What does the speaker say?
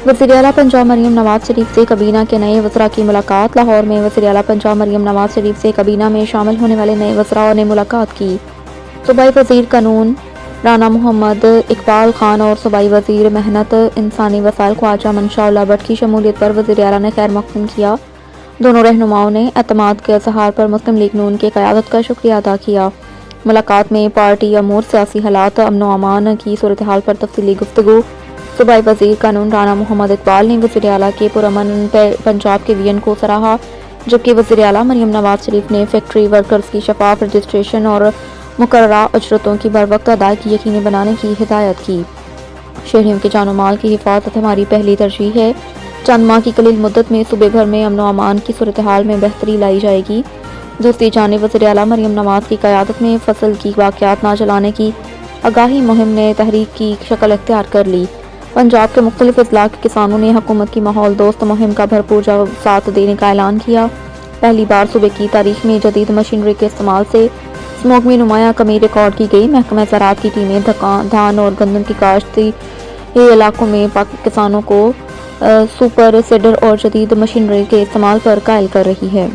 वज़ीर-ए-आला पंजाब मरियम नवाज शरीफ से काबीना के नए वज़रा की मुलाकात। लाहौर में वज़ीर-ए-आला पंजाब मरियम नवाज शरीफ से काबीना में शामिल होने वाले नए वज़रा ने मुलाकात की। सूबाई वज़ीर कानून राना मोहम्मद इकबाल खान और सूबाई वज़ीर मेहनत इंसानी वसाइल ख्वाजा मंशा-उल्लाह भट्ट की शमूलियत पर वज़ीर-ए-आला ने खैर मक़दम किया। दोनों रहनुमाओं ने एतमाद के इज़हार पर मुस्लिम लीग नून की क़यादत का शुक्रिया अदा किया। मुलाकात में पार्टी अमूर, सियासी हालात, अमन व अमान की सूरत हाल पर तफसीली गुफ्तगू। सूबाई वज़ीर कानून राना मोहम्मद इकबाल ने वज़ीर-ए-आला के पुरअमन पंजाब के विजन को सराहा, जबकि वज़ीर-ए-आला मरियम नवाज शरीफ ने फैक्ट्री वर्कर्स की शफाफ रजिस्ट्रेशन और मुकर्ररा अजरतों की बरवक्त अदायगी यकीनी बनाने की हिदायत की। शहरियों के जान माल की हिफाजत हमारी पहली तरजीह है। चंद माह की कलील मुद्दत में सूबे भर में अमन व अमान की सूरत हाल में बेहतरी लाई जाएगी। दूसरी जानिब वज़ीर-ए-आला मरियम नवाज की क़यादत में फसल की वाक़यात न जलाने की आगाही मुहिम ने तहरीक की शक्ल इख्तियार कर ली। पंजाब के मुख्तलिफ अज़ला के किसानों ने हुकूमत की माहौल दोस्त मुहिम का भरपूर साथ देने का ऐलान किया। पहली बार सूबे की तारीख में जदीद मशीनरी के इस्तेमाल से स्मोक में नुमाया कमी रिकॉर्ड की गई। महकमा ज़राअत की टीमें धान और गंदम की काश्ती इलाकों में किसानों को सुपर सीडर और जदीद मशीनरी के इस्तेमाल पर कायल कर रही है।